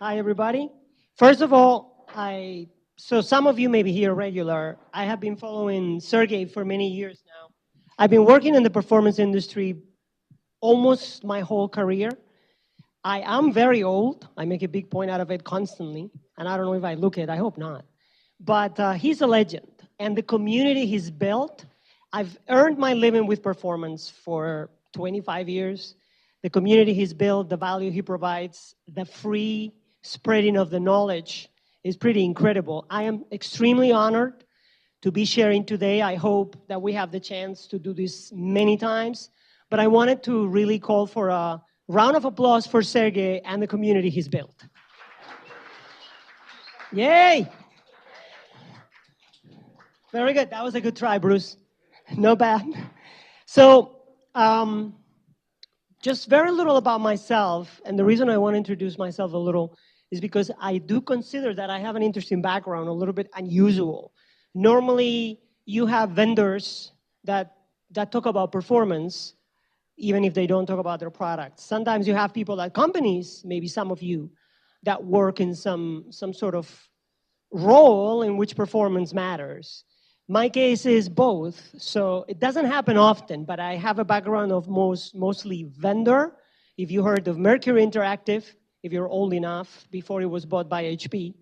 Hi, everybody. First of all, so some of you may be here regular. I have been following Sergey for many years now. I've been working in the performance industry almost my whole career. I am very old. I make a big point out of it constantly, and I don't know if I look it. I hope not. But he's a legend, and the community he's built. I've earned my living with performance for 25 years. The community he's built, the value he provides, the free spreading of the knowledge is pretty incredible. I am extremely honored to be sharing today. I hope that we have the chance to do this many times. But I wanted to really call for a round of applause for Sergey and the community he's built. Yay! Very good. That was a good try, Bruce. No bad. So, just very little about myself. And the reason I want to introduce myself a little is because I do consider that I have an interesting background, a little bit unusual. Normally, you have vendors that talk about performance, even if they don't talk about their products. Sometimes you have people at companies, maybe some of you, that work in some sort of role in which performance matters. My case is both, so it doesn't happen often, but I have a background of mostly vendor. If you heard of Mercury Interactive, if you're old enough, before it was bought by HP,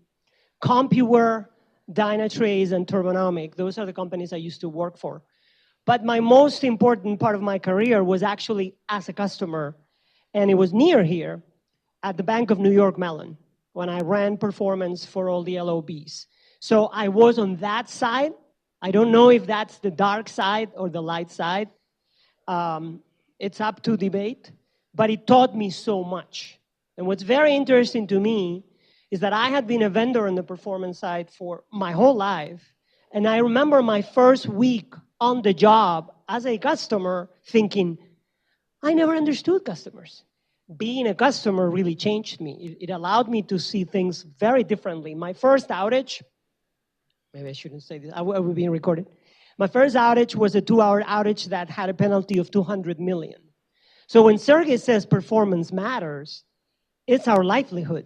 Compuware, Dynatrace, and Turbonomic, those are the companies I used to work for. But my most important part of my career was actually as a customer, and it was near here at the Bank of New York Mellon when I ran performance for all the LOBs. So I was on that side. I don't know if that's the dark side or the light side. It's up to debate, but it taught me so much. And what's very interesting to me is that I had been a vendor on the performance side for my whole life. And I remember my first week on the job as a customer thinking, I never understood customers. Being a customer really changed me. It allowed me to see things very differently. My first outage, maybe I shouldn't say this, I will be recorded. My first outage was a 2-hour outage that had a penalty of 200 million. So when Sergey says performance matters, it's our livelihood.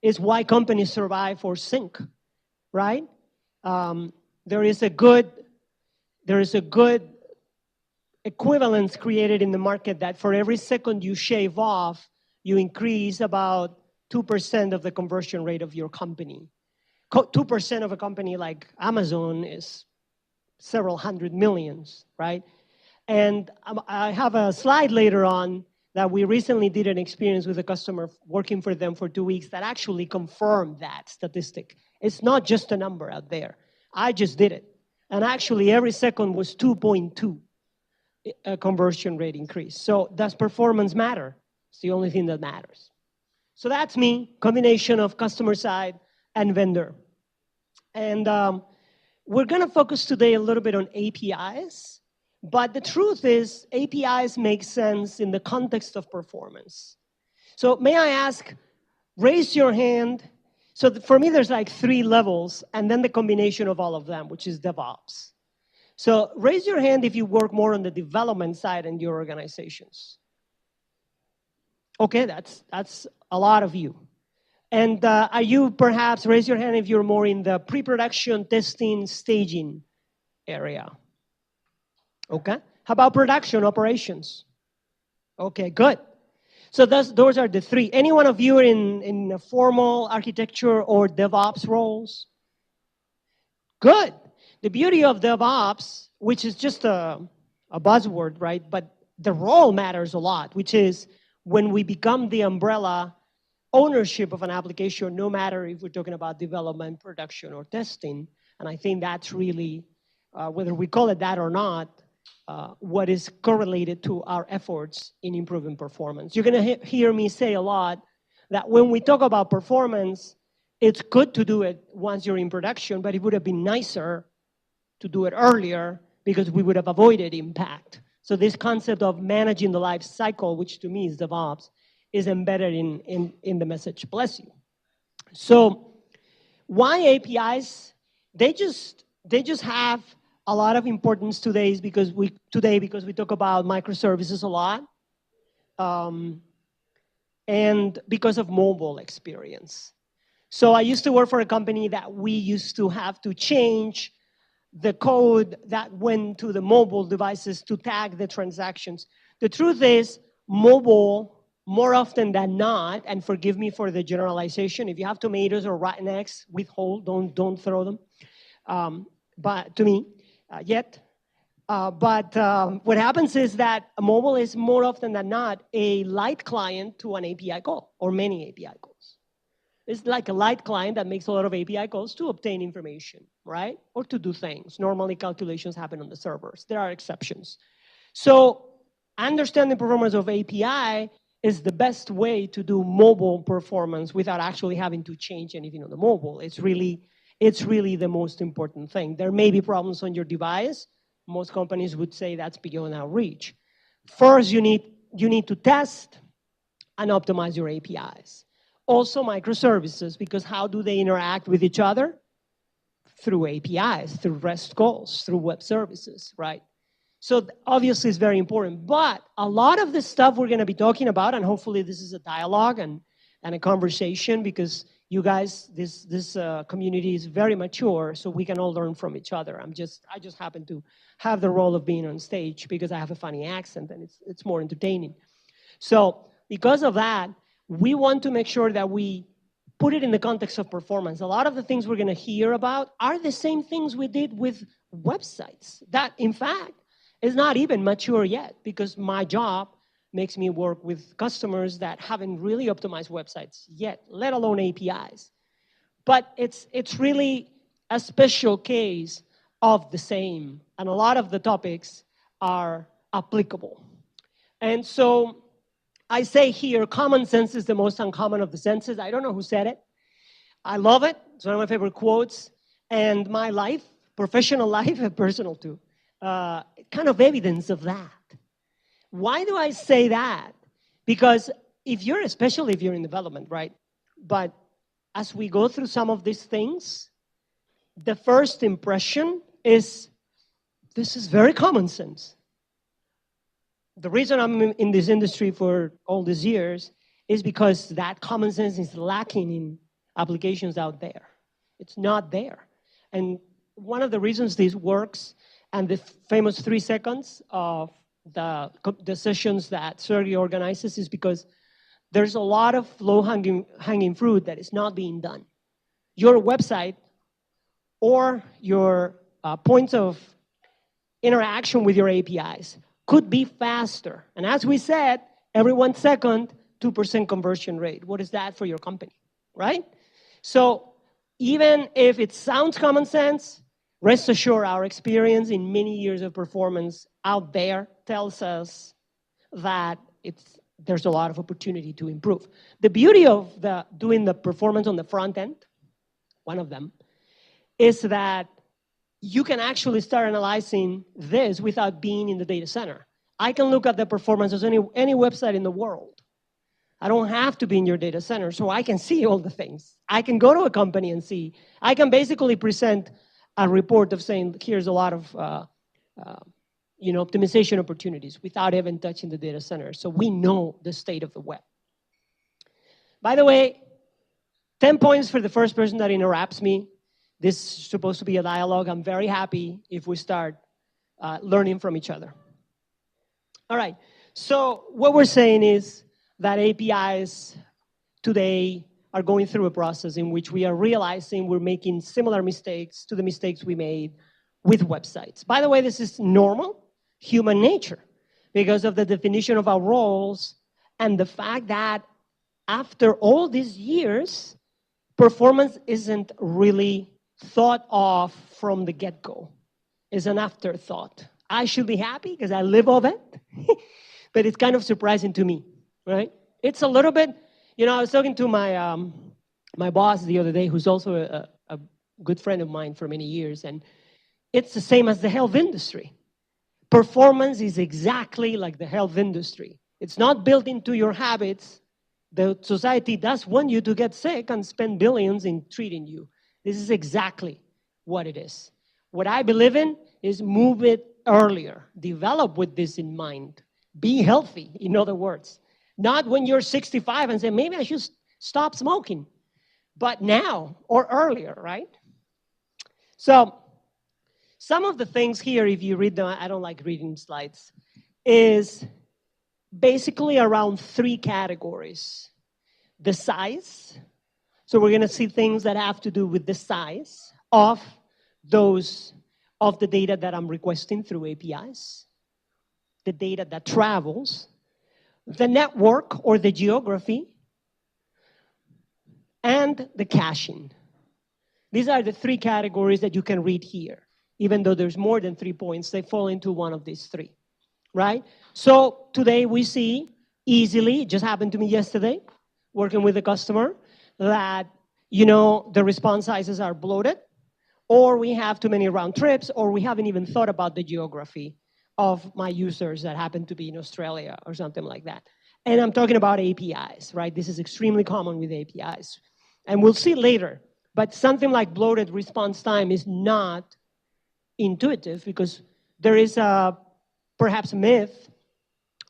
It's why companies survive or sink, right? There is a good equivalence created in the market that for every second you shave off, you increase about 2% of the conversion rate of your company. 2% of a company like Amazon is several hundred millions, right? And I have a slide later on that we recently did an experience with a customer working for them for 2 weeks that actually confirmed that statistic. It's not just a number out there. I just did it. And actually every second was 2.2 conversion rate increase. So does performance matter? It's the only thing that matters. So that's me, combination of customer side and vendor. And we're going to focus today a little bit on APIs. But the truth is, APIs make sense in the context of performance. So may I ask, raise your hand. So for me, there's like 3 levels, and then the combination of all of them, which is DevOps. So raise your hand if you work more on the development side in your organizations. Okay, that's a lot of you. And are you perhaps, raise your hand if you're more in the pre-production, testing, staging area. Okay, how about production operations? Okay, good. So those are the 3. Any one of you in a formal architecture or DevOps roles? Good. The beauty of DevOps, which is just a buzzword, right? But the role matters a lot, which is when we become the umbrella ownership of an application, no matter if we're talking about development, production, or testing. And I think that's really, whether we call it that or not, what is correlated to our efforts in improving performance. You're going to hear me say a lot that when we talk about performance, it's good to do it once you're in production, but it would have been nicer to do it earlier because we would have avoided impact. So this concept of managing the life cycle, which to me is DevOps, is embedded in the message. Bless you. So why APIs? They just have a lot of importance today because we talk about microservices a lot, and because of mobile experience. So I used to work for a company that we used to have to change the code that went to the mobile devices to tag the transactions. The truth is, mobile, more often than not, and forgive me for the generalization, if you have tomatoes or rotten eggs, withhold, don't throw them, but to me, yet. But what happens is that mobile is more often than not a light client to an API call, or many API calls. It's like a light client that makes a lot of API calls to obtain information, right? Or to do things. Normally, calculations happen on the servers. There are exceptions. So understanding performance of API is the best way to do mobile performance without actually having to change anything on the mobile. It's really the most important thing. There may be problems on your device. Most companies would say that's beyond our reach. First, you need to test and optimize your APIs. Also microservices, because how do they interact with each other? Through APIs, through REST calls, through web services, right? So obviously it's very important, but a lot of the stuff we're gonna be talking about, and hopefully this is a dialogue and a conversation, because you guys, this community is very mature, so we can all learn from each other. I just happen to have the role of being on stage because I have a funny accent and it's more entertaining. So because of that, we want to make sure that we put it in the context of performance. A lot of the things we're gonna hear about are the same things we did with websites that, in fact, is not even mature yet, because my job makes me work with customers that haven't really optimized websites yet, let alone APIs. But it's really a special case of the same, and a lot of the topics are applicable. And so I say here, common sense is the most uncommon of the senses. I don't know who said it. I love it. It's one of my favorite quotes. And my life, professional life, and personal too, kind of evidence of that. Why do I say that? Because especially if you're in development, right? But as we go through some of these things, the first impression is, this is very common sense. The reason I'm in this industry for all these years is because that common sense is lacking in applications out there. It's not there. And one of the reasons this works, and the famous 3 seconds of the sessions that Sergey organizes, is because there's a lot of low-hanging fruit that is not being done. Your website or your points of interaction with your APIs could be faster. And as we said, every 1 second, 2% conversion rate. What is that for your company, right? So even if it sounds common sense, rest assured our experience in many years of performance out there tells us that there's a lot of opportunity to improve. The beauty of doing the performance on the front end, one of them, is that you can actually start analyzing this without being in the data center. I can look at the performance of any website in the world. I don't have to be in your data center, so I can see all the things. I can go to a company and see. I can basically present a report of saying, here's a lot of optimization opportunities without even touching the data center. So we know the state of the web. By the way, 10 points for the first person that interrupts me. This is supposed to be a dialogue. I'm very happy if we start learning from each other. All right, so what we're saying is that APIs today are going through a process in which we are realizing we're making similar mistakes to the mistakes we made with websites. By the way, this is normal human nature because of the definition of our roles and the fact that after all these years, performance isn't really thought of from the get-go. It's an afterthought. I should be happy because I live off it, but it's kind of surprising to me, right? It's a little bit, I was talking to my boss the other day, who's also a good friend of mine for many years, and it's the same as the health industry. Performance is exactly like the health industry. It's not built into your habits. The society does want you to get sick and spend billions in treating you. This is exactly what it is. What I believe in is move it earlier. Develop with this in mind. Be healthy, in other words. Not when you're 65 and say, maybe I should stop smoking. but now or earlier, right? So some of the things here, if you read them, I don't like reading slides, is basically around 3 categories. The size. So we're going to see things that have to do with the size of the data that I'm requesting through APIs, the data that travels, the network or the geography, and the caching. These are the 3 categories that you can read here. Even though there's more than 3 points, they fall into one of these 3, right? So today we see easily, it just happened to me yesterday, working with a customer, that the response sizes are bloated, or we have too many round trips, or we haven't even thought about the geography of my users that happen to be in Australia or something like that. And I'm talking about APIs, right? This is extremely common with APIs. And we'll see later, but something like bloated response time is not intuitive because there is perhaps a myth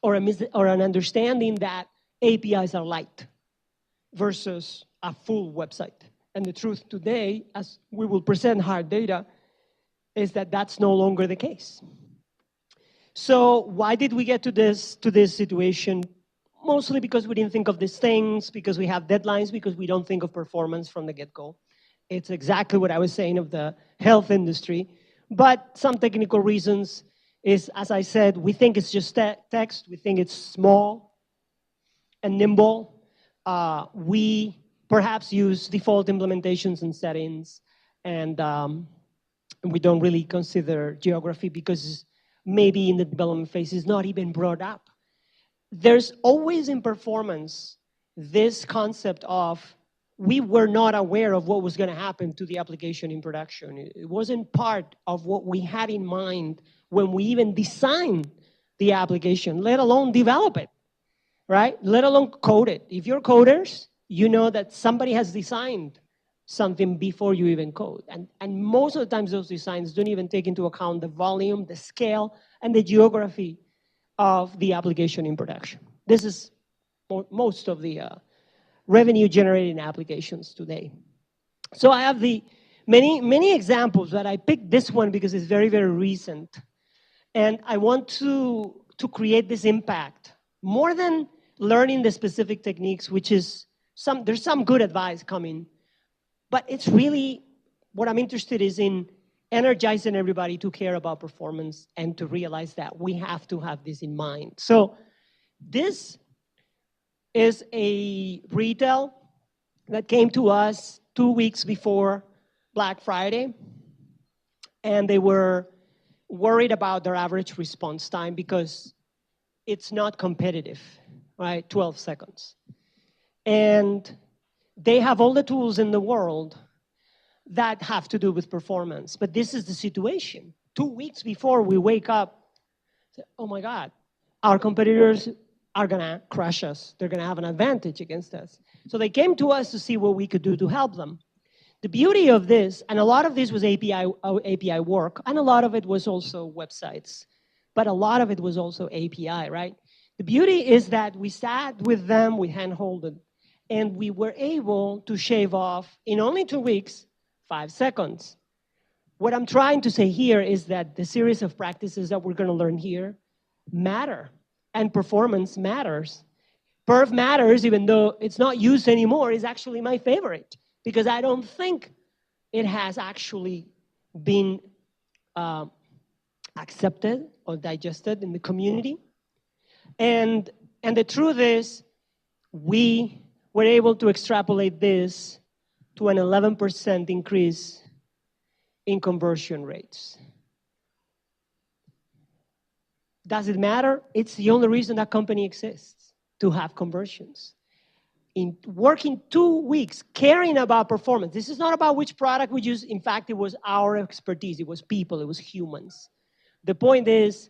or an understanding that APIs are light versus a full website. And the truth today, as we will present hard data, is that that's no longer the case. So why did we get to this situation? Mostly because we didn't think of these things, because we have deadlines, because we don't think of performance from the get-go. It's exactly what I was saying of the health industry. But some technical reasons is, as I said, we think it's just text. We think it's small and nimble. We perhaps use default implementations and settings, and we don't really consider geography because maybe in the development phase it's not even brought up. There's always in performance this concept of we were not aware of what was going to happen to the application in production. It wasn't part of what we had in mind when we even designed the application, let alone develop it, right? Let alone code it. If you're coders, you know that somebody has designed something before you even code. And most of the times those designs don't even take into account the volume, the scale, and the geography of the application in production. This is most of the revenue-generating applications today. So I have the many examples, but I picked this one because it's very, very recent. And I want to create this impact. More than learning the specific techniques, which is there's some good advice coming, but it's really, what I'm interested is in energizing everybody to care about performance and to realize that we have to have this in mind. So this is a retail that came to us 2 weeks before Black Friday, and they were worried about their average response time because it's not competitive, right? 12 seconds. And they have all the tools in the world that have to do with performance. But this is the situation. 2 weeks before we wake up, oh my God, our competitors are going to crush us. They're going to have an advantage against us. So they came to us to see what we could do to help them. The beauty of this, and a lot of this was API work, and a lot of it was also websites, but a lot of it was also API, right? The beauty is that we sat with them, we hand-holded, and we were able to shave off, in only 2 weeks, 5 seconds. What I'm trying to say here is that the series of practices that we're going to learn here matter, and performance matters. Perf matters, even though it's not used anymore, is actually my favorite, because I don't think it has actually been accepted or digested in the community. And the truth is, we were able to extrapolate this to an 11% increase in conversion rates. Does it matter? It's the only reason that company exists, to have conversions. In working 2 weeks, caring about performance. This is not about which product we use. In fact, it was our expertise. It was people. It was humans. The point is,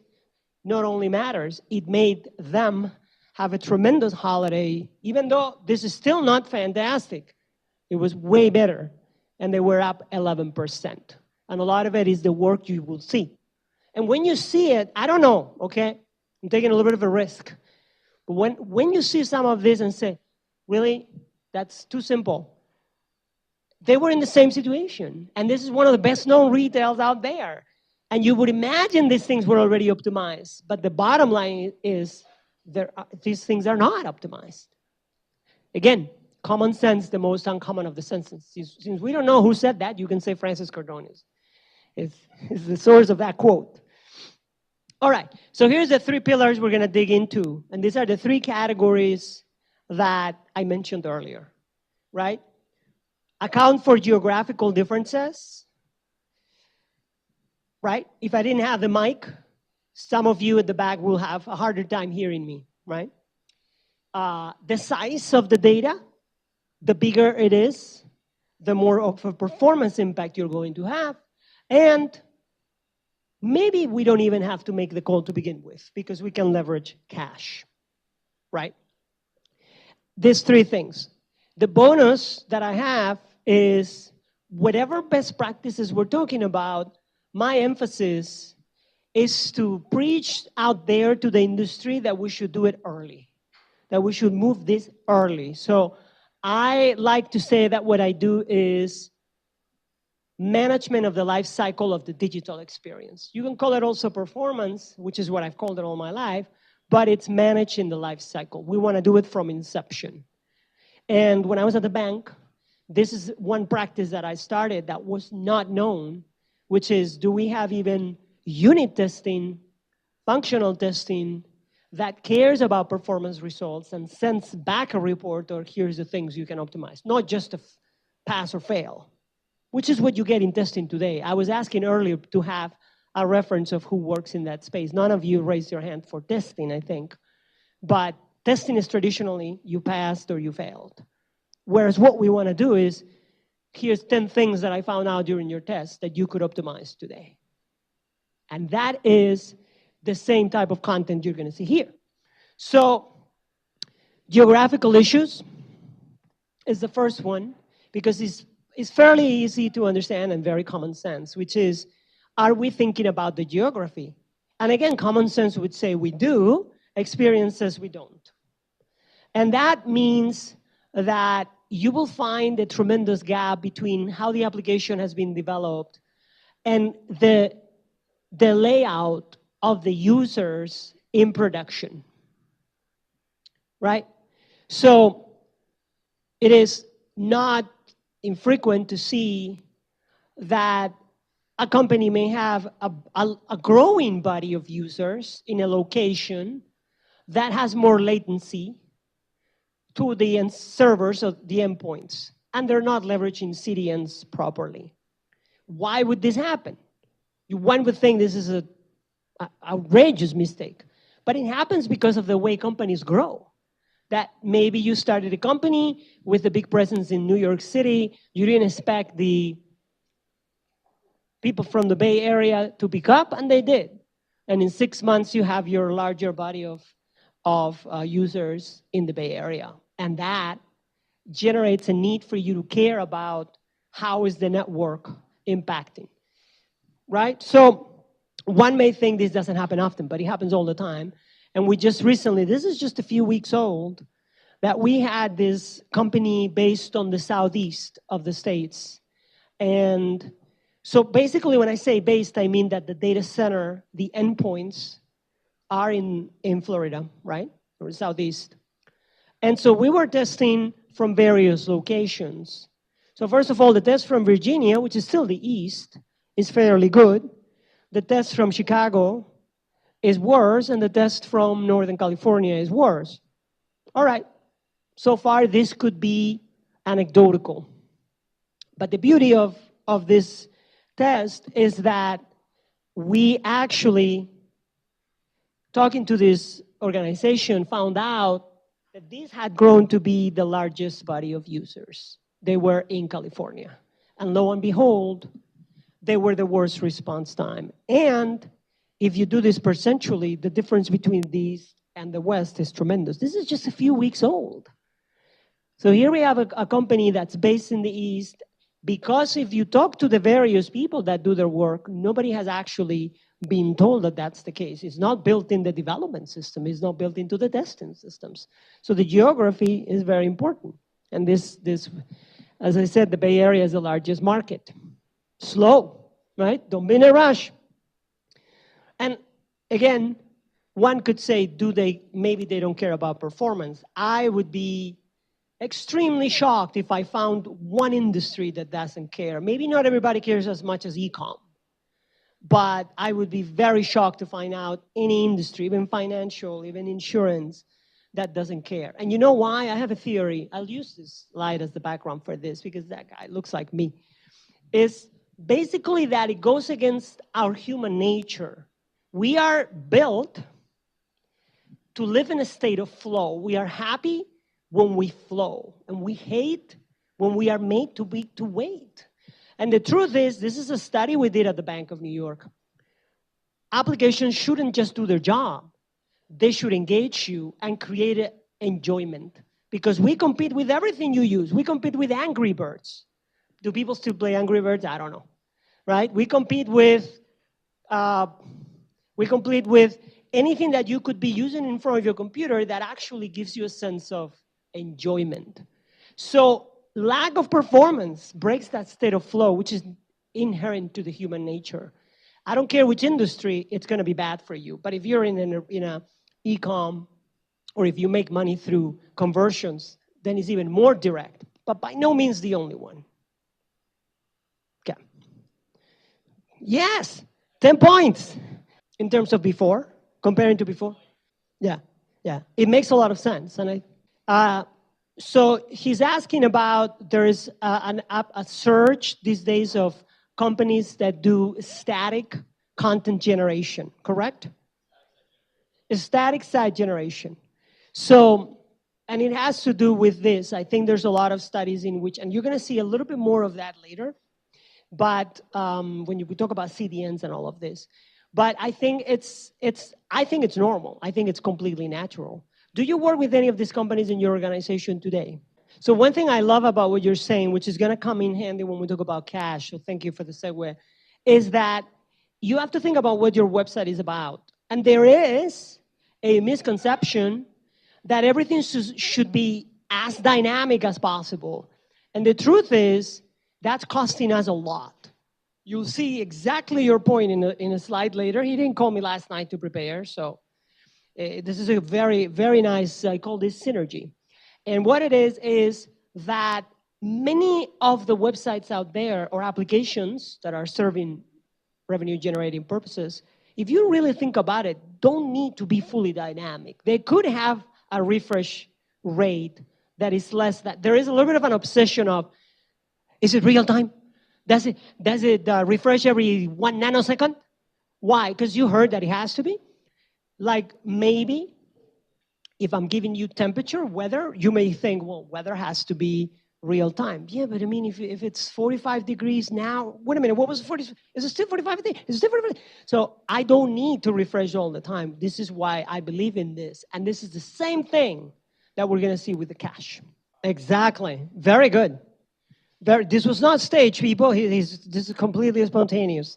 not only matters, it made them have a tremendous holiday, even though this is still not fantastic. It was way better, and they were up 11%. And a lot of it is the work you will see. And when you see it, I don't know, okay? I'm taking a little bit of a risk. But when you see some of this and say, really, that's too simple. They were in the same situation. And this is one of the best known retails out there. And you would imagine these things were already optimized. But the bottom line is these things are not optimized. Again, common sense, the most uncommon of the senses. Since we don't know who said that, you can say Francis Cardone is the source of that quote. All right, so here's the 3 pillars we're going to dig into. And these are the 3 categories that I mentioned earlier, right? Account for geographical differences, right? If I didn't have the mic, some of you at the back will have a harder time hearing me, right? The size of the data, the bigger it is, the more of a performance impact you're going to have. And maybe we don't even have to make the call to begin with because we can leverage cache, right? These 3 things. The bonus that I have is whatever best practices we're talking about, my emphasis is to preach out there to the industry that we should do it early, that we should move this early. So I like to say that what I do is management of the life cycle of the digital experience. You can call it also performance, which is what I've called it all my life, but it's managing the life cycle. We want to do it from inception. And when I was at the bank, this is one practice that I started that was not known, which is, do we have even unit testing, functional testing, that cares about performance results and sends back a report or here's the things you can optimize, not just a pass or fail, which is what you get in testing today. I was asking earlier to have a reference of who works in that space. None of you raised your hand for testing, I think. But testing is traditionally you passed or you failed. Whereas what we want to do is, here's 10 things that I found out during your test that you could optimize today. And that is the same type of content you're going to see here. So geographical issues is the first one because it's fairly easy to understand and very common sense, which is, are we thinking about the geography? And again, common sense would say we do, experience says we don't. And that means that you will find a tremendous gap between how the application has been developed and the layout of the users in production, right? So it is not infrequent to see that a company may have a growing body of users in a location that has more latency to the end servers of the endpoints, and they're not leveraging CDNs properly. Why would this happen? One would think this is an outrageous mistake, but it happens because of the way companies grow. That maybe you started a company with a big presence in New York City, you didn't expect the people from the Bay Area to pick up, and they did. And in 6 months, you have your larger body of users in the Bay Area. And that generates a need for you to care about how is the network impacting, right? So one may think this doesn't happen often, but it happens all the time. And we just recently, this is just a few weeks old, that we had this company based on the southeast of the States. And so basically when I say based, I mean that the data center, the endpoints are in Florida, right? Or southeast. And so we were testing from various locations. So first of all, the test from Virginia, which is still the east, is fairly good. The test from Chicago is worse, and the test from Northern California is worse. All right, so far this could be anecdotal. But the beauty of this test is that we actually, talking to this organization, found out that this had grown to be the largest body of users. They were in California. And lo and behold, they were the worst response time. And if you do this percentually, the difference between these and the West is tremendous. This is just a few weeks old. So here we have a company that's based in the East, because if you talk to the various people that do their work, nobody has actually been told that that's the case. It's not built in the development system. It's not built into the testing systems. So the geography is very important. And this As I said, the Bay Area is the largest market. Slow, right? Don't be in a rush. And again, one could say, maybe they don't care about performance. I would be extremely shocked if I found one industry that doesn't care. Maybe not everybody cares as much as e-com, but I would be very shocked to find out any industry, even financial, even insurance, that doesn't care. And you know why? I have a theory. I'll use this slide as the background for this because that guy looks like me. Is basically that it goes against our human nature. We are built to live in a state of flow. We are happy when we flow, and we hate when we are made to wait. And the truth is, this is a study we did at the Bank of New York. Applications shouldn't just do their job. They should engage you and create enjoyment. Because we compete with everything you use. We compete with Angry Birds. Do people still play Angry Birds? I don't know. Right? We compete with anything that you could be using in front of your computer that actually gives you a sense of enjoyment. So lack of performance breaks that state of flow, which is inherent to the human nature. I don't care which industry, it's going to be bad for you. But if you're in an e-com, or if you make money through conversions, then it's even more direct. But by no means the only one. Okay. Yes, 10 points in terms of before, comparing to before. Yeah, yeah. It makes a lot of sense. And so he's asking about, there is a surge these days of companies that do static content generation, correct? A static site generation. So, and it has to do with this. I think there's a lot of studies in which, and you're going to see a little bit more of that later, but when we talk about CDNs and all of this. But I think it's normal. I think it's completely natural. Do you work with any of these companies in your organization today? So one thing I love about what you're saying, which is going to come in handy when we talk about cash, so thank you for the segue, is that you have to think about what your website is about. And there is a misconception that everything should be as dynamic as possible. And the truth is, that's costing us a lot. You'll see exactly your point in a slide later. He didn't call me last night to prepare, so this is a very, very nice, I call this synergy. And what it is that many of the websites out there or applications that are serving revenue generating purposes, if you really think about it, don't need to be fully dynamic. They could have a refresh rate that is less. That there is a little bit of an obsession of, is it real time? Does it refresh every 1 nanosecond? Why? Because you heard that it has to be. Like maybe if I'm giving you temperature, weather, you may think, well, weather has to be real time. Yeah, but I mean, if it's 45 degrees now, wait a minute, what was 40? Is it still 45 degrees? Is it still 45? So I don't need to refresh all the time. This is why I believe in this. And this is the same thing that we're going to see with the cache. Exactly. Very good. This was not staged, people. This is completely spontaneous.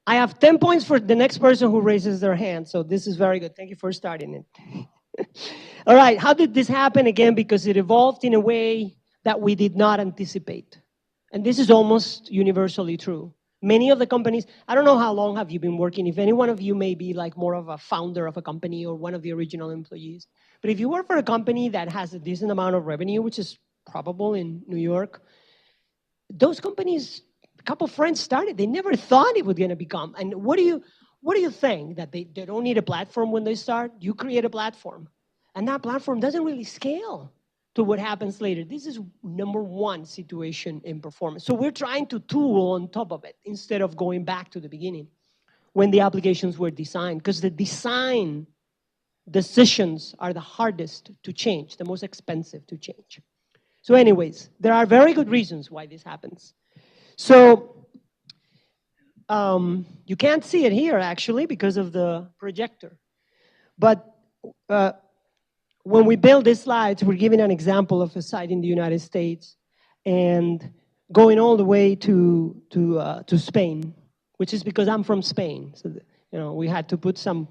I have 10 points for the next person who raises their hand. So this is very good. Thank you for starting it. All right. How did this happen? Again, because it evolved in a way that we did not anticipate. And this is almost universally true. Many of the companies, I don't know how long have you been working. If any one of you may be like more of a founder of a company or one of the original employees. But if you work for a company that has a decent amount of revenue, which is probable in New York, those companies, a couple of friends started. They never thought it was going to become. And what do you think? That they don't need a platform when they start? You create a platform. And that platform doesn't really scale to what happens later. This is number one situation in performance. So we're trying to tool on top of it instead of going back to the beginning when the applications were designed. Because the design decisions are the hardest to change, the most expensive to change. So anyways, there are very good reasons why this happens. So you can't see it here, actually, because of the projector. But when we build these slides, we're giving an example of a site in the United States and going all the way to Spain, which is because I'm from Spain. So we had to put some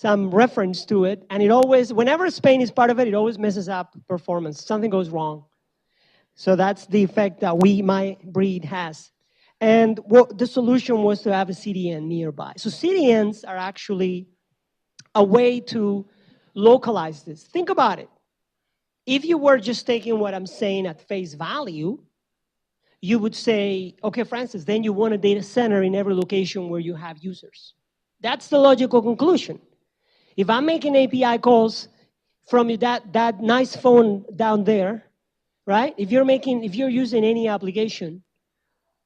reference to it. And it always, whenever Spain is part of it, it always messes up performance. Something goes wrong. So that's the effect that my breed has. And what the solution was to have a CDN nearby. So CDNs are actually a way to localize this. Think about it. If you were just taking what I'm saying at face value, you would say, okay, Francis, then you want a data center in every location where you have users. That's the logical conclusion. If I'm making API calls from that nice phone down there, right? If you're using any application,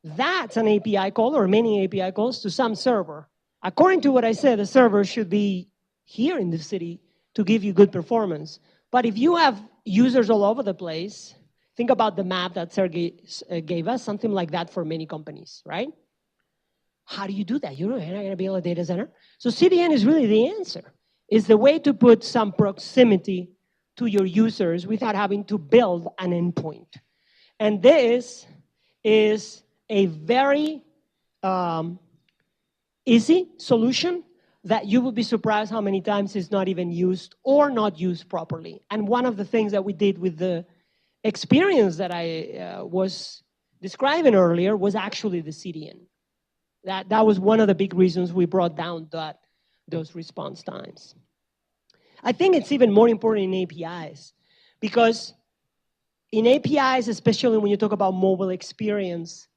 that's an API call or many API calls to some server. According to what I said, the server should be here in the city to give you good performance. But if you have users all over the place, think about the map that Sergey gave us, something like that for many companies, right? How do you do that? You're not going to build a data center. So CDN is really the answer. It's the way to put some proximity to your users without having to build an endpoint. And this is a very easy solution that you would be surprised how many times it's not even used or not used properly. And one of the things that we did with the experience that I was describing earlier was actually the CDN. That was one of the big reasons we brought down those response times. I think it's even more important in APIs because in APIs, especially when you talk about mobile experience,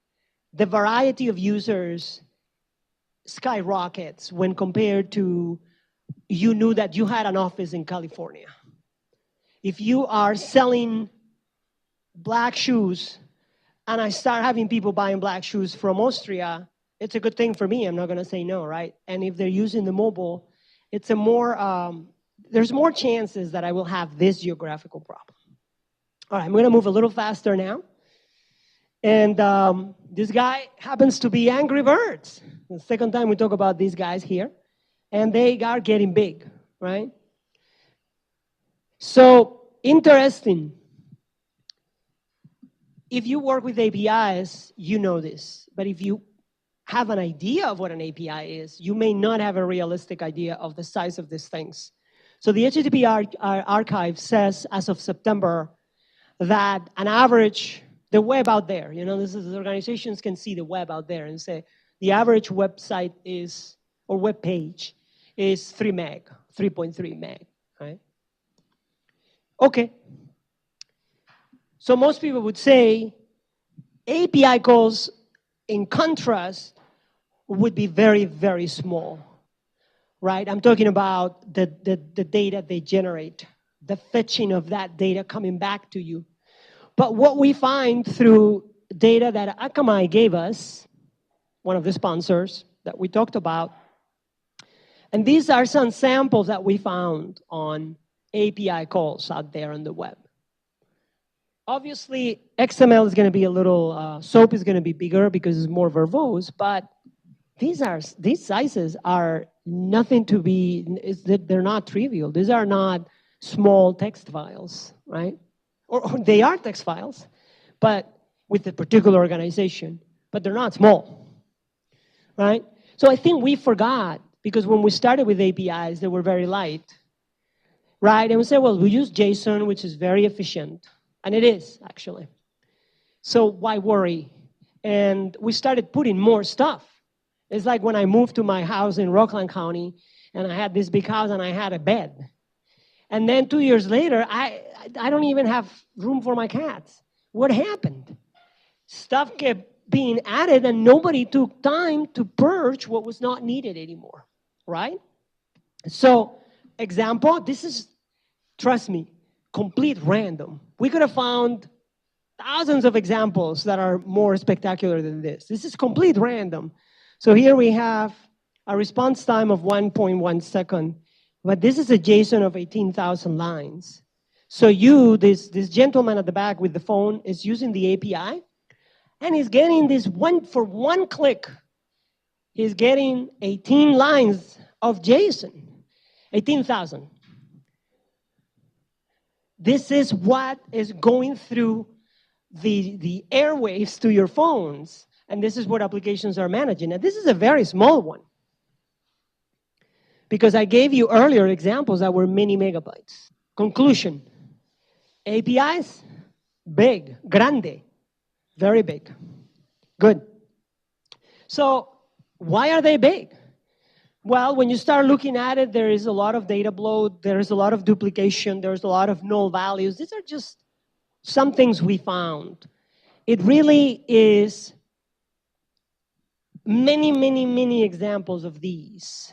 the variety of users skyrockets when compared to you knew that you had an office in California. If you are selling black shoes and I start having people buying black shoes from Austria, it's a good thing for me. I'm not going to say no, right? And if they're using the mobile, it's a more, there's more chances that I will have this geographical problem. All right, I'm going to move a little faster now. And this guy happens to be Angry Birds. The second time we talk about these guys here. And they are getting big, right? So, interesting. If you work with APIs, you know this. But if you have an idea of what an API is, you may not have a realistic idea of the size of these things. So the HTTP archive says, as of September, that an average, the web out there, you know, organizations can see the web out there and say, the average website is, or web page, is 3 meg, 3.3 meg, right? Okay. So most people would say API calls, in contrast, would be very, very small, right? I'm talking about the data they generate, the fetching of that data coming back to you. But what we find through data that Akamai gave us, one of the sponsors that we talked about, and these are some samples that we found on API calls out there on the web. Obviously, XML is going to be a little, SOAP is going to be bigger because it's more verbose, but these sizes are nothing to be, they're not trivial. These are not small text files, right? Or they are text files, but with a particular organization, but they're not small, right? So I think we forgot, because when we started with APIs, they were very light, right? And we said, well, we use JSON, which is very efficient, and it is, actually. So why worry? And we started putting more stuff. It's like when I moved to my house in Rockland County, and I had this big house, and I had a bed. And then 2 years later, I don't even have room for my cats. What happened? Stuff kept being added, and nobody took time to purge what was not needed anymore, right? So, example, this is, trust me, complete random. We could have found thousands of examples that are more spectacular than this. This is complete random. So here we have a response time of 1.1 second, but this is a JSON of 18,000 lines. So this gentleman at the back with the phone is using the API, and he's getting this for one click. He's getting 18 lines of JSON, 18,000. This is what is going through the airwaves to your phones, and this is what applications are managing. And this is a very small one, because I gave you earlier examples that were many megabytes. Conclusion, APIs, Big, grande, very big. Good. So why are they big? Well, when you start looking at it, there is a lot of data bloat, there is a lot of duplication, there's a lot of null values. These are just some things we found. It really is many examples of these.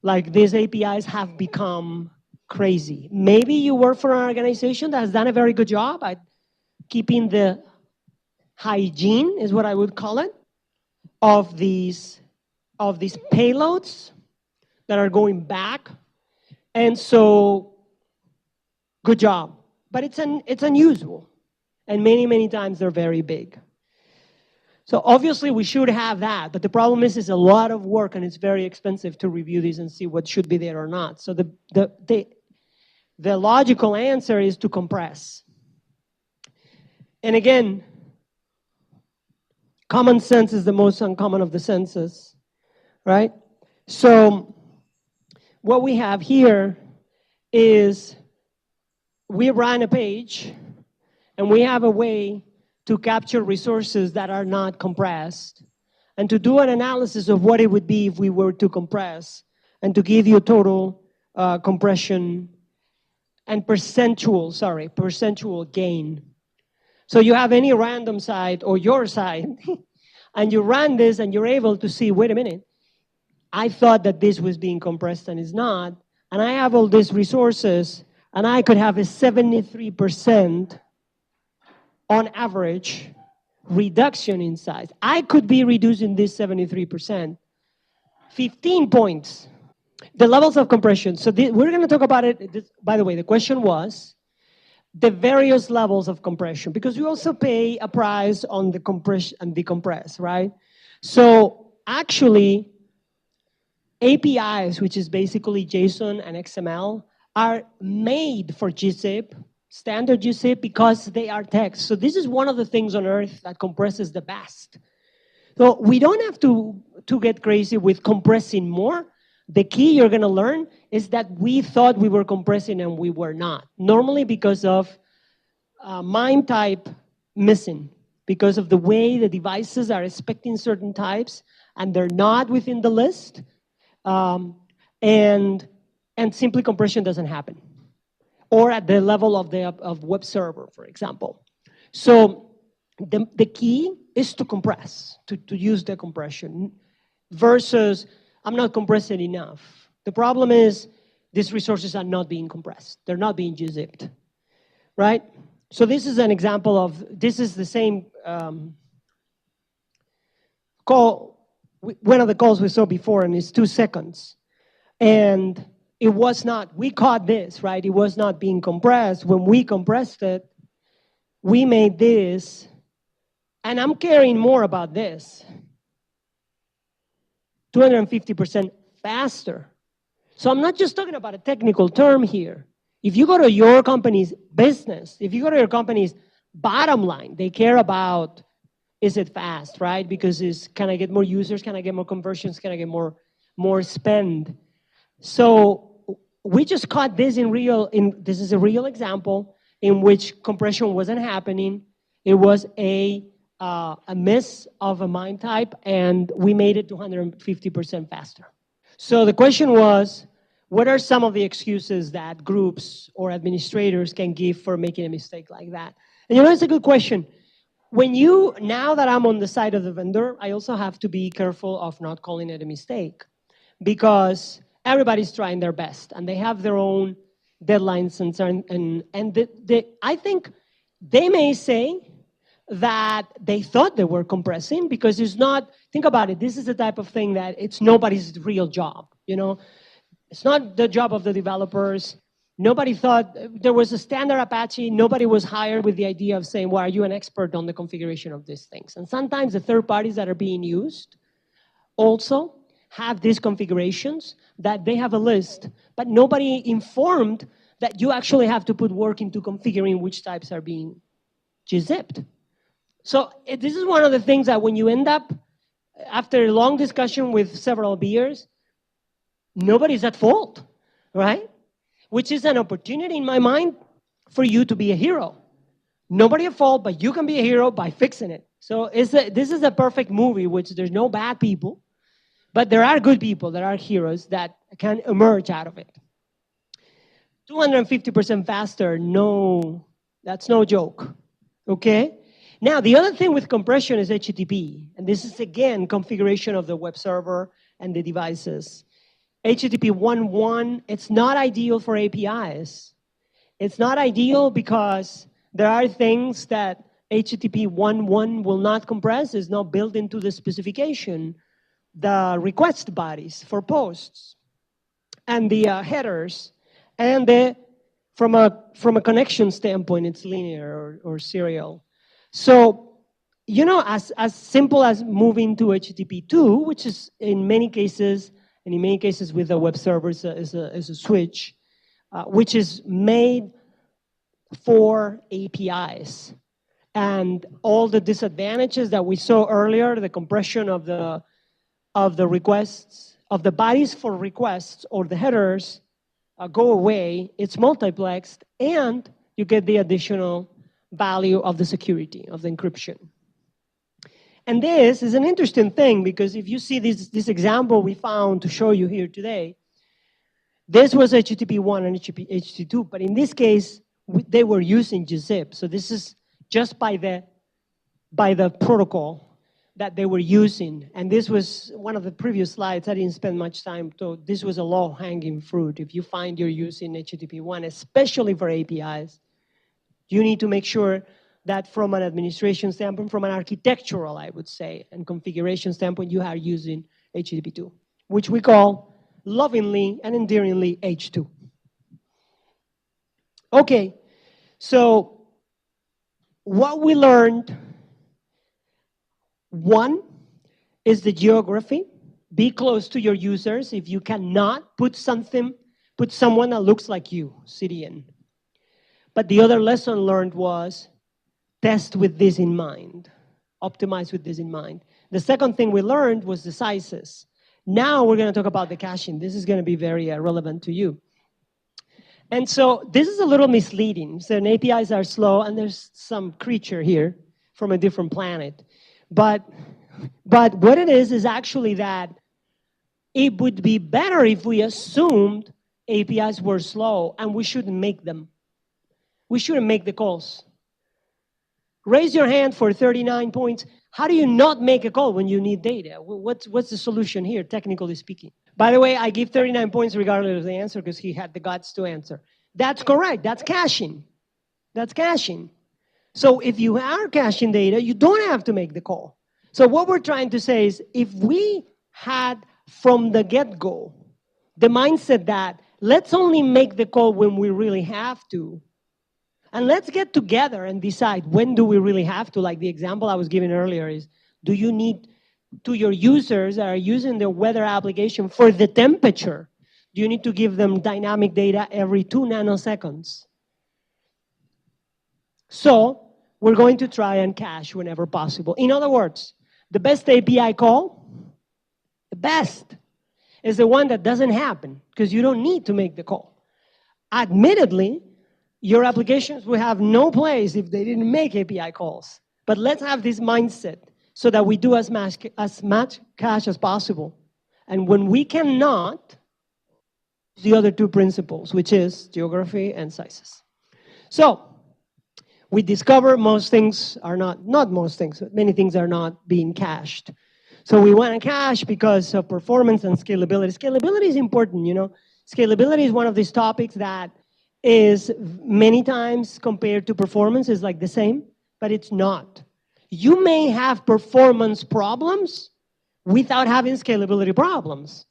Like these APIs have become crazy. Maybe you work for an organization that has done a very good job at keeping the hygiene, is what I would call it, of these payloads that are going back. And so, good job. But it's unusual. And many times they're very big. So obviously we should have that, but the problem is it's a lot of work and it's very expensive to review these and see what should be there or not. So the logical answer is to compress. And again, common sense is the most uncommon of the senses, right? So what we have here is we run a page and we have a way to capture resources that are not compressed and to do an analysis of what it would be if we were to compress and to give you total compression and percentual gain. So you have any random site or your site and you run this and you're able to see, wait a minute, I thought that this was being compressed and it's not, and I have all these resources and I could have a 73% on average reduction in size. I could be reducing this 73%. 15 points. The levels of compression. So we're going to talk about it. By the way, the question was the various levels of compression, because you also pay a price on the compress and decompress, right? So actually, APIs, which is basically JSON and XML, are made for gzip, standard gzip, because they are text. So this is one of the things on earth that compresses the best. So we don't have to get crazy with compressing more. The key you're going to learn is that we thought we were compressing and we were not. Normally because of MIME type missing, because of the way the devices are expecting certain types and they're not within the list, and simply compression doesn't happen, or at the level of web server, for example. So the key is to compress, to use the compression, versus I'm not compressing enough. The problem is these resources are not being compressed. They're not being gzipped, right? So this is an example of, this is the same call, one of the calls we saw before, and it's 2 seconds. And it was not, we caught this, right? It was not being compressed. When we compressed it, we made this, and I'm caring more about this, 250% faster. So I'm not just talking about a technical term here. If you go to your company's business, if you go to your company's bottom line, they care about, is it fast, right? Because can I get more users? Can I get more conversions? Can I get more spend? So we just caught this this is a real example in which compression wasn't happening. It was a miss of a MIME type, and we made it 250% faster. So the question was, what are some of the excuses that groups or administrators can give for making a mistake like that? And it's a good question. Now that I'm on the side of the vendor, I also have to be careful of not calling it a mistake, because everybody's trying their best and they have their own deadlines, and I think they may say that they thought they were compressing, because it's not, think about it, this is the type of thing that it's nobody's real job, It's not the job of the developers. Nobody thought, there was a standard Apache, nobody was hired with the idea of saying, well, are you an expert on the configuration of these things? And sometimes the third parties that are being used also have these configurations that they have a list, but nobody informed that you actually have to put work into configuring which types are being gzipped. So this is one of the things that when you end up, after a long discussion with several beers, nobody's at fault, right? Which is an opportunity in my mind for you to be a hero. Nobody at fault, but you can be a hero by fixing it. So this is a perfect movie, which there's no bad people, but there are good people, there are heroes that can emerge out of it. 250% faster, no, that's no joke, okay? Now, the other thing with compression is HTTP, and this is, again, configuration of the web server and the devices. HTTP 1.1, it's not ideal for APIs. It's not ideal because there are things that HTTP 1.1 will not compress, is not built into the specification. The request bodies for posts, and the headers, and from a connection standpoint, it's linear or serial. So, you know, as simple as moving to HTTP 2, which is in many cases, and in many cases with a web server is a switch, which is made for APIs. And all the disadvantages that we saw earlier, the compression of the requests, of the bodies for requests or the headers, go away. It's multiplexed, and you get the additional value of the security, of the encryption. And this is an interesting thing, because if you see this example we found to show you here today, this was HTTP 1 and HTTP 2, but in this case, they were using gzip. So this is just by the protocol that they were using. And this was one of the previous slides. I didn't spend much time, so this was a low-hanging fruit. If you find you're using HTTP 1, especially for APIs, you need to make sure that from an administration standpoint, from an architectural, I would say, and configuration standpoint, you are using HTTP 2, which we call lovingly and endearingly H2. Okay, so what we learned, one is the geography. Be close to your users. If you cannot, put someone that looks like you, CDN. But the other lesson learned was test with this in mind, optimize with this in mind. The second thing we learned was the sizes. Now we're going to talk about the caching. This is going to be very relevant to you. And so this is a little misleading. So APIs are slow, and there's some creature here from a different planet. But what it is actually that it would be better if we assumed APIs were slow, and we shouldn't make them. We shouldn't make the calls. Raise your hand for 39 points. How do you not make a call when you need data? What's the solution here, technically speaking? By the way, I give 39 points regardless of the answer because he had the guts to answer. That's correct. That's caching. That's caching. So if you are caching data, you don't have to make the call. So what we're trying to say is if we had from the get-go the mindset that let's only make the call when we really have to, and let's get together and decide when do we really have to, like the example I was giving earlier is, do you need to your users that are using the weather application for the temperature, do you need to give them dynamic data every 2 nanoseconds? So we're going to try and cache whenever possible. In other words, the best API call, the best, is the one that doesn't happen because you don't need to make the call. Admittedly, your applications will have no place if they didn't make API calls. But let's have this mindset so that we do as much cache as possible. And when we cannot, the other two principles, which is geography and sizes. So we discover most things are not most things, but many things are not being cached. So we want to cache because of performance and scalability. Scalability is important, you know. Scalability is one of these topics that is many times compared to performance is like the same, but it's not. You may have performance problems without having scalability problems.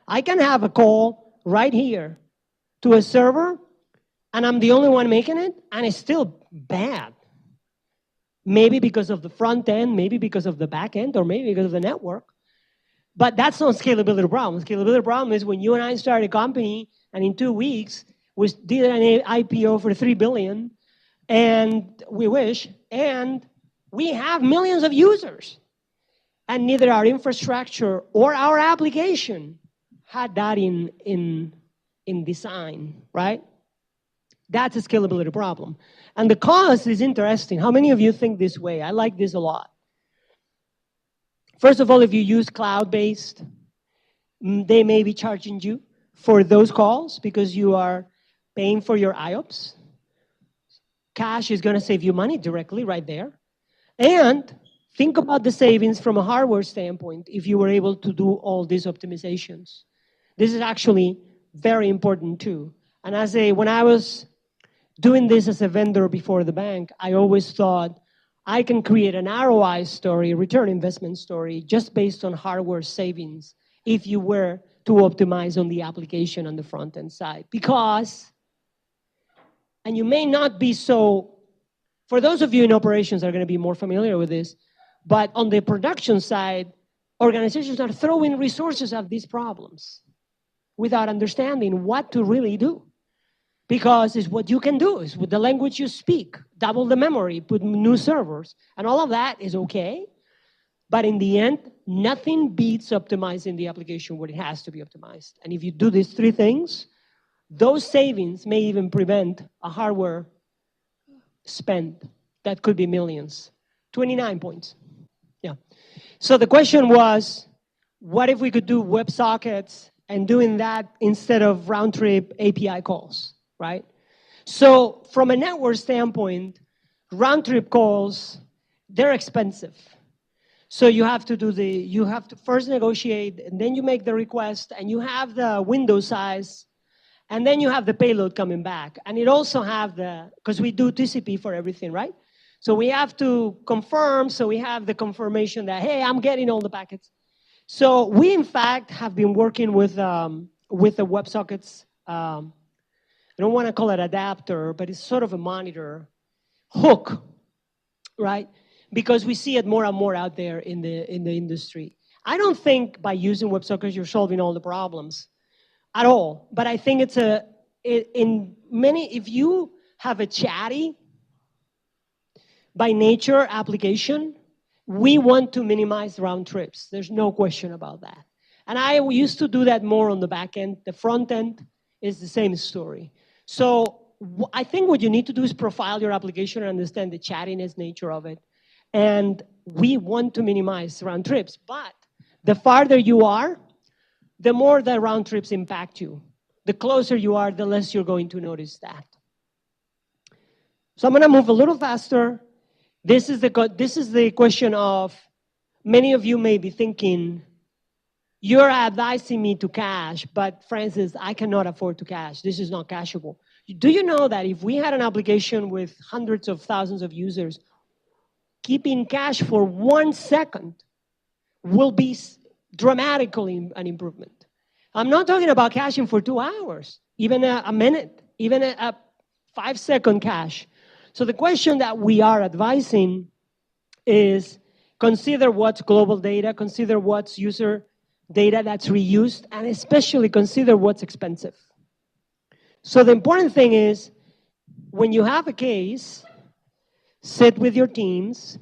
I can have a call right here to a server, and I'm the only one making it, and it's still bad. Maybe because of the front end, maybe because of the back end, or maybe because of the network. But that's not scalability problem. Scalability problem is when you and I start a company, and in 2 weeks, we did an IPO for $3 billion, and we wish, and we have millions of users. And neither our infrastructure or our application had that in design, right? That's a scalability problem. And the cost is interesting. How many of you think this way? I like this a lot. First of all, if you use cloud-based, they may be charging you for those calls because you are paying for your IOPS. Cache is going to save you money directly right there. And think about the savings from a hardware standpoint if you were able to do all these optimizations. This is actually very important too. And when I was doing this as a vendor before the bank, I always thought I can create an ROI story, return investment story, just based on hardware savings if you were to optimize on the application on the front end side. Because, and you may not be so, for those of you in operations are going to be more familiar with this, but on the production side, organizations are throwing resources at these problems without understanding what to really do. Because it's what you can do, is with the language you speak, double the memory, put new servers, and all of that is okay. But in the end, nothing beats optimizing the application where it has to be optimized. And if you do these three things, those savings may even prevent a hardware spend that could be millions. 29 points. Yeah. So the question was, what if we could do WebSockets and doing that instead of round-trip API calls? Right? So from a network standpoint, round-trip calls, they're expensive. So you have to first negotiate, and then you make the request, and you have the window size, and then you have the payload coming back. And it also have because we do TCP for everything, right? So we have to confirm, so we have the confirmation that, hey, I'm getting all the packets. So we, in fact, have been working with the WebSockets, I don't want to call it adapter, but it's sort of a monitor hook, right? Because we see it more and more out there in the industry. I don't think by using WebSockets you're solving all the problems at all. But I think if you have a chatty by nature application, we want to minimize round trips. There's no question about that. And I used to do that more on the back end. The front end is the same story. So I think what you need to do is profile your application and understand the chattiness nature of it. And we want to minimize round trips. But the farther you are, the more the round trips impact you. The closer you are, the less you're going to notice that. So I'm going to move a little faster. This is the question of, many of you may be thinking, you're advising me to cache, but Francis, I cannot afford to cache. This is not cacheable. Do you know that if we had an application with hundreds of thousands of users, keeping cache for 1 second will be dramatically an improvement? I'm not talking about caching for 2 hours, even a minute, even a 5-second cache. So the question that we are advising is consider what's global data, consider what's user data that's reused, and especially consider what's expensive. So the important thing is, when you have a case, sit with your teams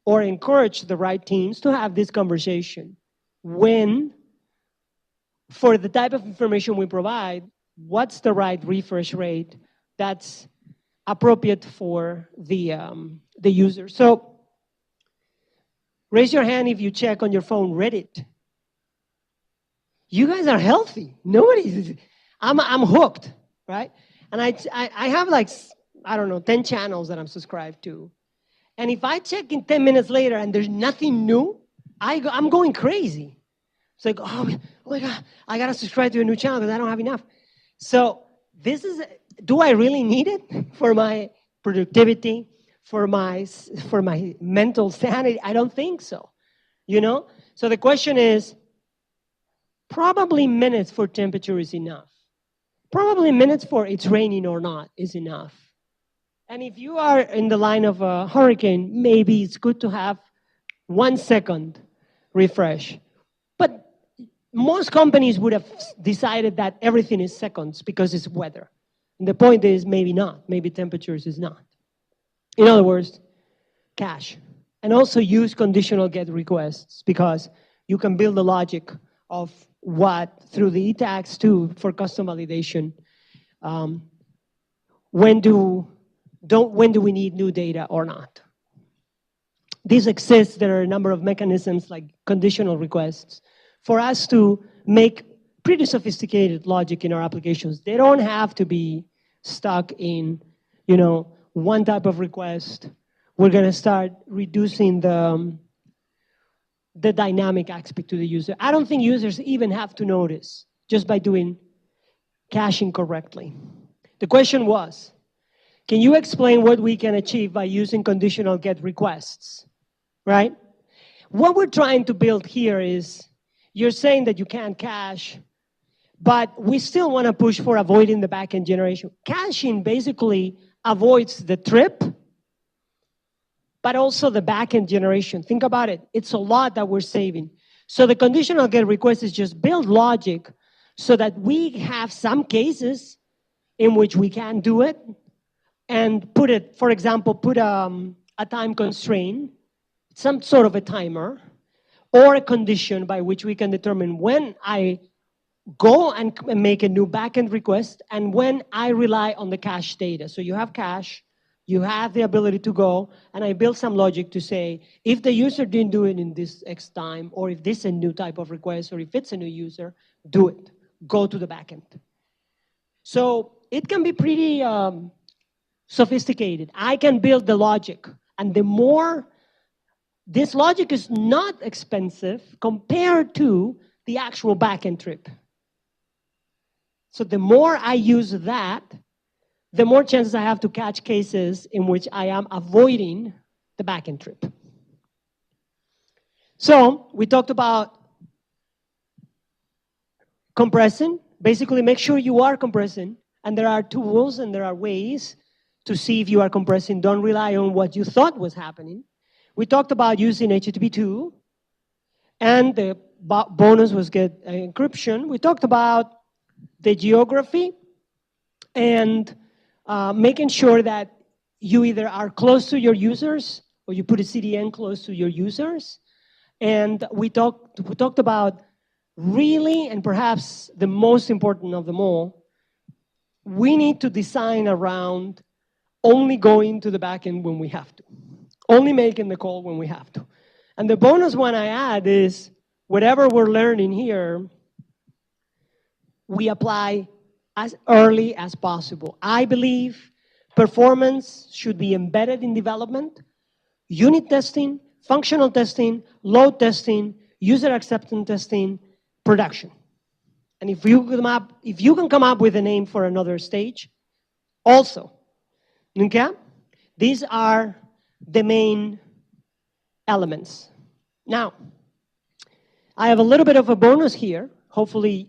or encourage the right teams to have this conversation. When, for the type of information we provide, what's the right refresh rate that's appropriate for the user? So raise your hand if you check on your phone Reddit. You guys are healthy. I'm hooked, right? And I have like, I don't know, 10 channels that I'm subscribed to. And if I check in 10 minutes later and there's nothing new, I'm going crazy. It's like, oh my God, I got to subscribe to a new channel because I don't have enough. So do I really need it for my productivity? For my mental sanity? I don't think so, So the question is, probably minutes for temperature is enough. Probably minutes for it's raining or not is enough. And if you are in the line of a hurricane, maybe it's good to have 1 second refresh. But most companies would have decided that everything is seconds because it's weather. And the point is, maybe not. Maybe temperatures is not. In other words, cache. And also use conditional GET requests because you can build the logic of what, through the e-tags too, for custom validation. when do we need new data or not. This exists. There are a number of mechanisms like conditional requests for us to make pretty sophisticated logic in our applications. They don't have to be stuck in, one type of request. We're going to start reducing the dynamic aspect to the user. I don't think users even have to notice just by doing caching correctly. The question was, can you explain what we can achieve by using conditional get requests, right? What we're trying to build here is, you're saying that you can't cache, but we still want to push for avoiding the backend generation. Caching basically avoids the trip, but also the backend generation. Think about it. It's a lot that we're saving. So the conditional get request is just build logic so that we have some cases in which we can do it and put it, for example, put a time constraint, some sort of a timer, or a condition by which we can determine when I go and make a new backend request and when I rely on the cache data. So you have cache, you have the ability to go, and I build some logic to say, if the user didn't do it in this X time, or if this is a new type of request, or if it's a new user, do it. Go to the backend. So it can be pretty sophisticated. I can build the logic, and the more, this logic is not expensive compared to the actual backend trip. So the more I use that, the more chances I have to catch cases in which I am avoiding the backend trip. So we talked about compressing. Basically, make sure you are compressing. And there are tools and there are ways to see if you are compressing. Don't rely on what you thought was happening. We talked about using HTTP2. And the bonus was get encryption. We talked about the geography and making sure that you either are close to your users or you put a CDN close to your users. And we talked about really, and perhaps the most important of them all, we need to design around only going to the backend when we have to, only making the call when we have to. And the bonus one I add is whatever we're learning here, we apply as early as possible. I believe performance should be embedded in development, unit testing, functional testing, load testing, user acceptance testing, production. And if you can come up with a name for another stage, also. Okay? These are the main elements. Now, I have a little bit of a bonus here. Hopefully,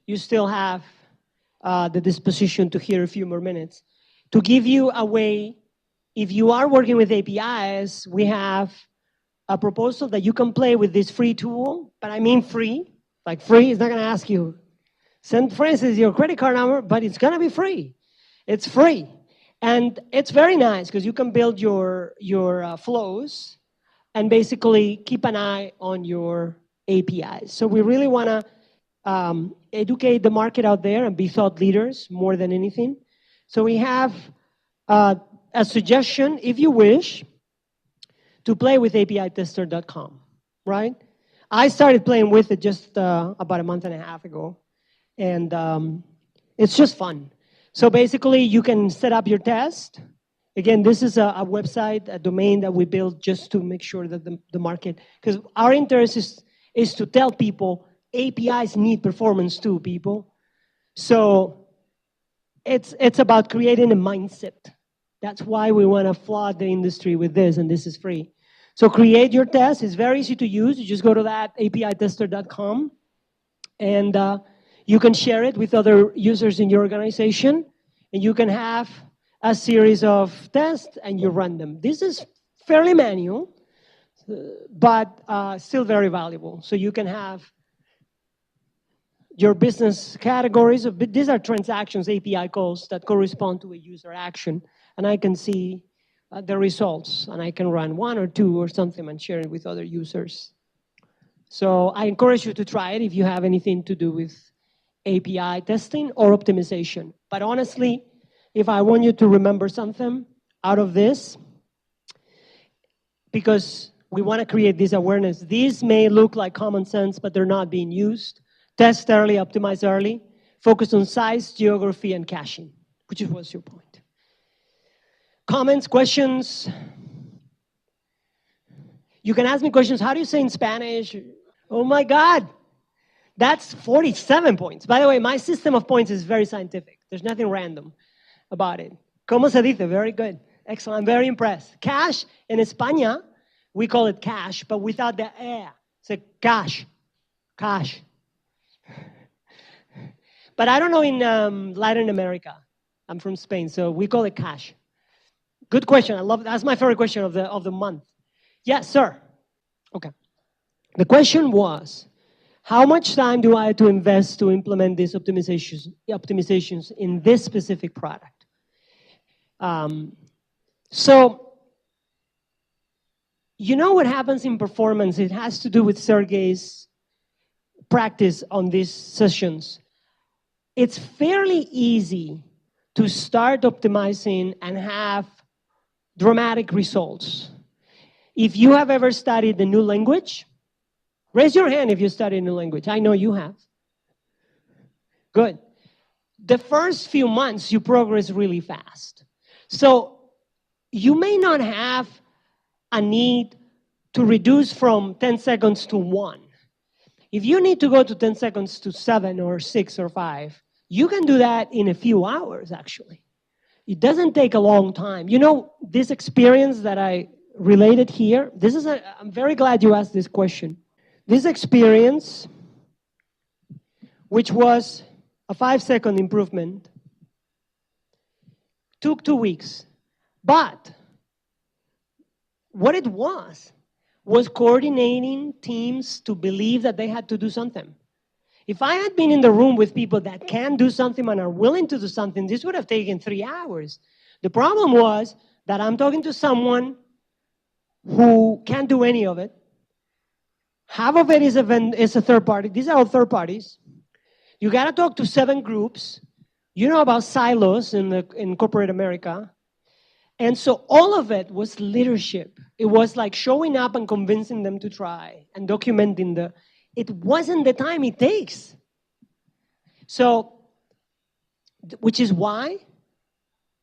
you still have the disposition to hear a few more minutes. To give you a way, if you are working with APIs, we have a proposal that you can play with this free tool, but I mean free. Like free is not going to ask you, send, for instance, your credit card number, but it's going to be free. It's free. And it's very nice because you can build your flows and basically keep an eye on your APIs. So we really want to educate the market out there and be thought leaders more than anything. So we have a suggestion, if you wish, to play with apitester.com, right? I started playing with it just about a month and a half ago, and it's just fun. So basically, you can set up your test. Again, this is a website, a domain that we built just to make sure that the market, because our interest is to tell people APIs need performance too, people. So it's about creating a mindset. That's why we want to flood the industry with this, and this is free. So create your test. It's very easy to use. You just go to that apitester.com, and you can share it with other users in your organization, and you can have a series of tests, and you run them. This is fairly manual, but still very valuable. So you can have your business categories. These are transactions, API calls that correspond to a user action, and I can see the results, and I can run one or two or something and share it with other users. So I encourage you to try it if you have anything to do with API testing or optimization. But honestly, if I want you to remember something out of this, because we want to create this awareness. These may look like common sense, but they're not being used. Test early, optimize early. Focus on size, geography, and caching, which was your point. Comments, questions? You can ask me questions. How do you say in Spanish? Oh my God. That's 47 points. By the way, my system of points is very scientific. There's nothing random about it. ¿Cómo se dice? Very good. Excellent. I'm very impressed. Cash in España, we call it cash, but without the e. It's cash. Cash. But I don't know in Latin America. I'm from Spain, so we call it cash. Good question. I love it. That's my favorite question of the month. Yes, sir. Okay. The question was, how much time do I have to invest to implement these optimizations in this specific product? So, you know what happens in performance? It has to do with Sergey's practice on these sessions. It's fairly easy to start optimizing and have dramatic results. If you have ever studied a new language, raise your hand if you studied a new language. I know you have. Good. The first few months, you progress really fast. So you may not have a need to reduce from 10 seconds to 1. If you need to go to 10 seconds to 7 or 6 or 5, you can do that in a few hours, actually. It doesn't take a long time. You know, this experience that I related here, I'm very glad you asked this question. This experience, which was a 5-second improvement, took 2 weeks. But what it was coordinating teams to believe that they had to do something. If I had been in the room with people that can do something and are willing to do something, this would have taken 3 hours. The problem was that I'm talking to someone who can't do any of it. Half of it is a third party. These are all third parties. You got to talk to 7 groups. You know about silos in corporate America. And so all of it was leadership. It was like showing up and convincing them to try and documenting it wasn't the time it takes. So, which is why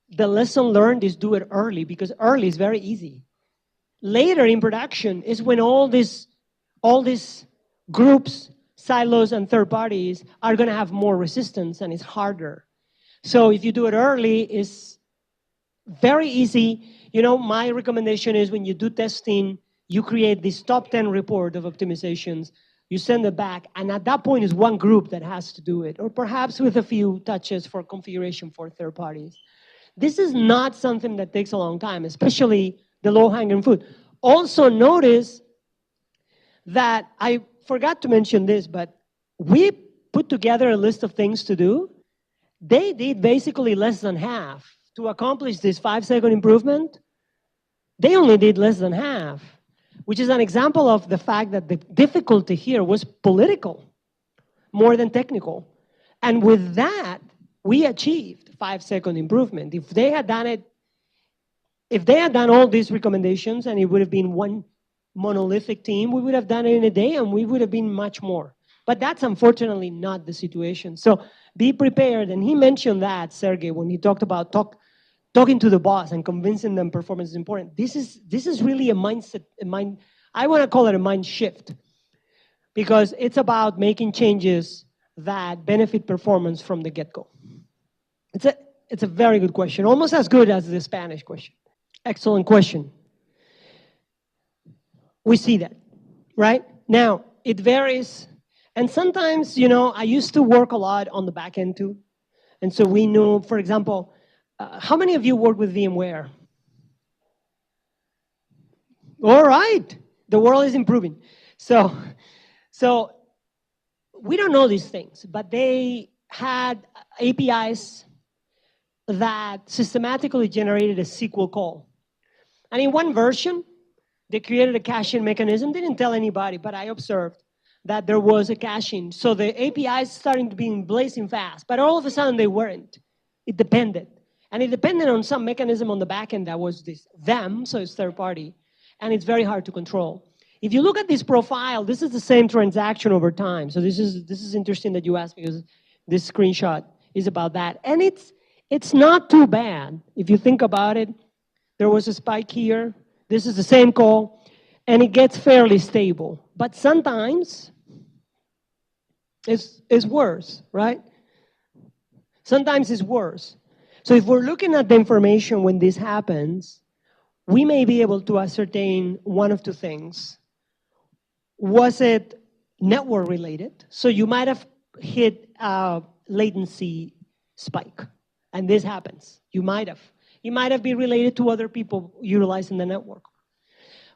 the lesson learned is do it early, because early is very easy. Later in production is when all these groups, silos, and third parties are going to have more resistance and it's harder. So if you do it early, it's very easy. You know, my recommendation is when you do testing, you create this top 10 report of optimizations, you send it back, and at that point is one group that has to do it, or perhaps with a few touches for configuration for third parties. This is not something that takes a long time, especially the low-hanging fruit. Also notice that I forgot to mention this, but we put together a list of things to do. They did basically less than half. To accomplish this 5-second improvement, they only did less than half, which is an example of the fact that the difficulty here was political more than technical. And with that, we achieved 5-second improvement. If they had done all these recommendations and it would have been one monolithic team, we would have done it in a day and we would have been much more. But that's unfortunately not the situation. So be prepared. And he mentioned that, Sergey, when he talked about talking to the boss and convincing them performance is important. This is really a mindset, I want to call it a mind shift, because it's about making changes that benefit performance from the get-go. It's a very good question, almost as good as the Spanish question. Excellent question. We see that, right? Now, it varies. And sometimes, you know, I used to work a lot on the back end too. And so we knew, for example, how many of you work with VMware? All right, the world is improving. So we don't know these things, but they had APIs that systematically generated a SQL call. And in one version, they created a caching mechanism. They didn't tell anybody, but I observed that there was a caching. So the APIs starting to be blazing fast, but all of a sudden they weren't. It depended. And it depended on some mechanism on the back end that was this them, so it's third party, and it's very hard to control. If you look at this profile, this is the same transaction over time. So this is interesting that you asked, because this screenshot is about that. And it's not too bad. If you think about it, there was a spike here. This is the same call, and it gets fairly stable. But sometimes it's worse, right? Sometimes it's worse. So if we're looking at the information when this happens, we may be able to ascertain one of two things. Was it network related? So you might have hit a latency spike, and this happens. You might have. It might have been related to other people utilizing the network.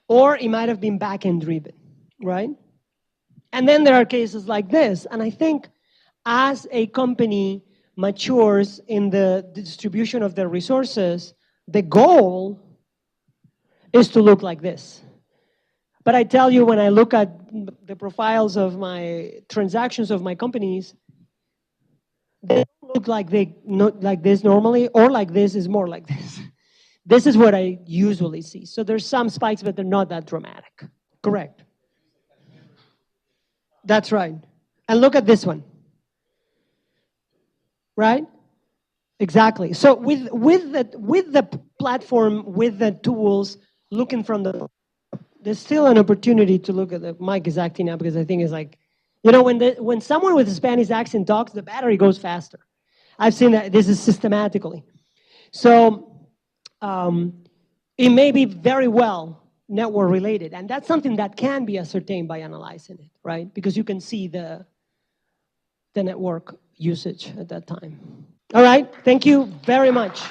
Or it might have been backend driven, right? And then there are cases like this. And I think as a company matures in the distribution of their resources, the goal is to look like this. But I tell you, when I look at the profiles of my transactions of my companies, they don't look like like this normally, or like this is more like this. This is what I usually see. So there's some spikes, but they're not that dramatic. Correct. That's right. And look at this one. Right? Exactly. So with the platform, with the tools, looking from there's still an opportunity to look at the mic is acting up, because I think it's like, you know, when someone with a Spanish accent talks, the battery goes faster. I've seen that. This is systematically. So it may be very well network related, and that's something that can be ascertained by analyzing it, right? Because you can see the network usage at that time. All right, thank you very much.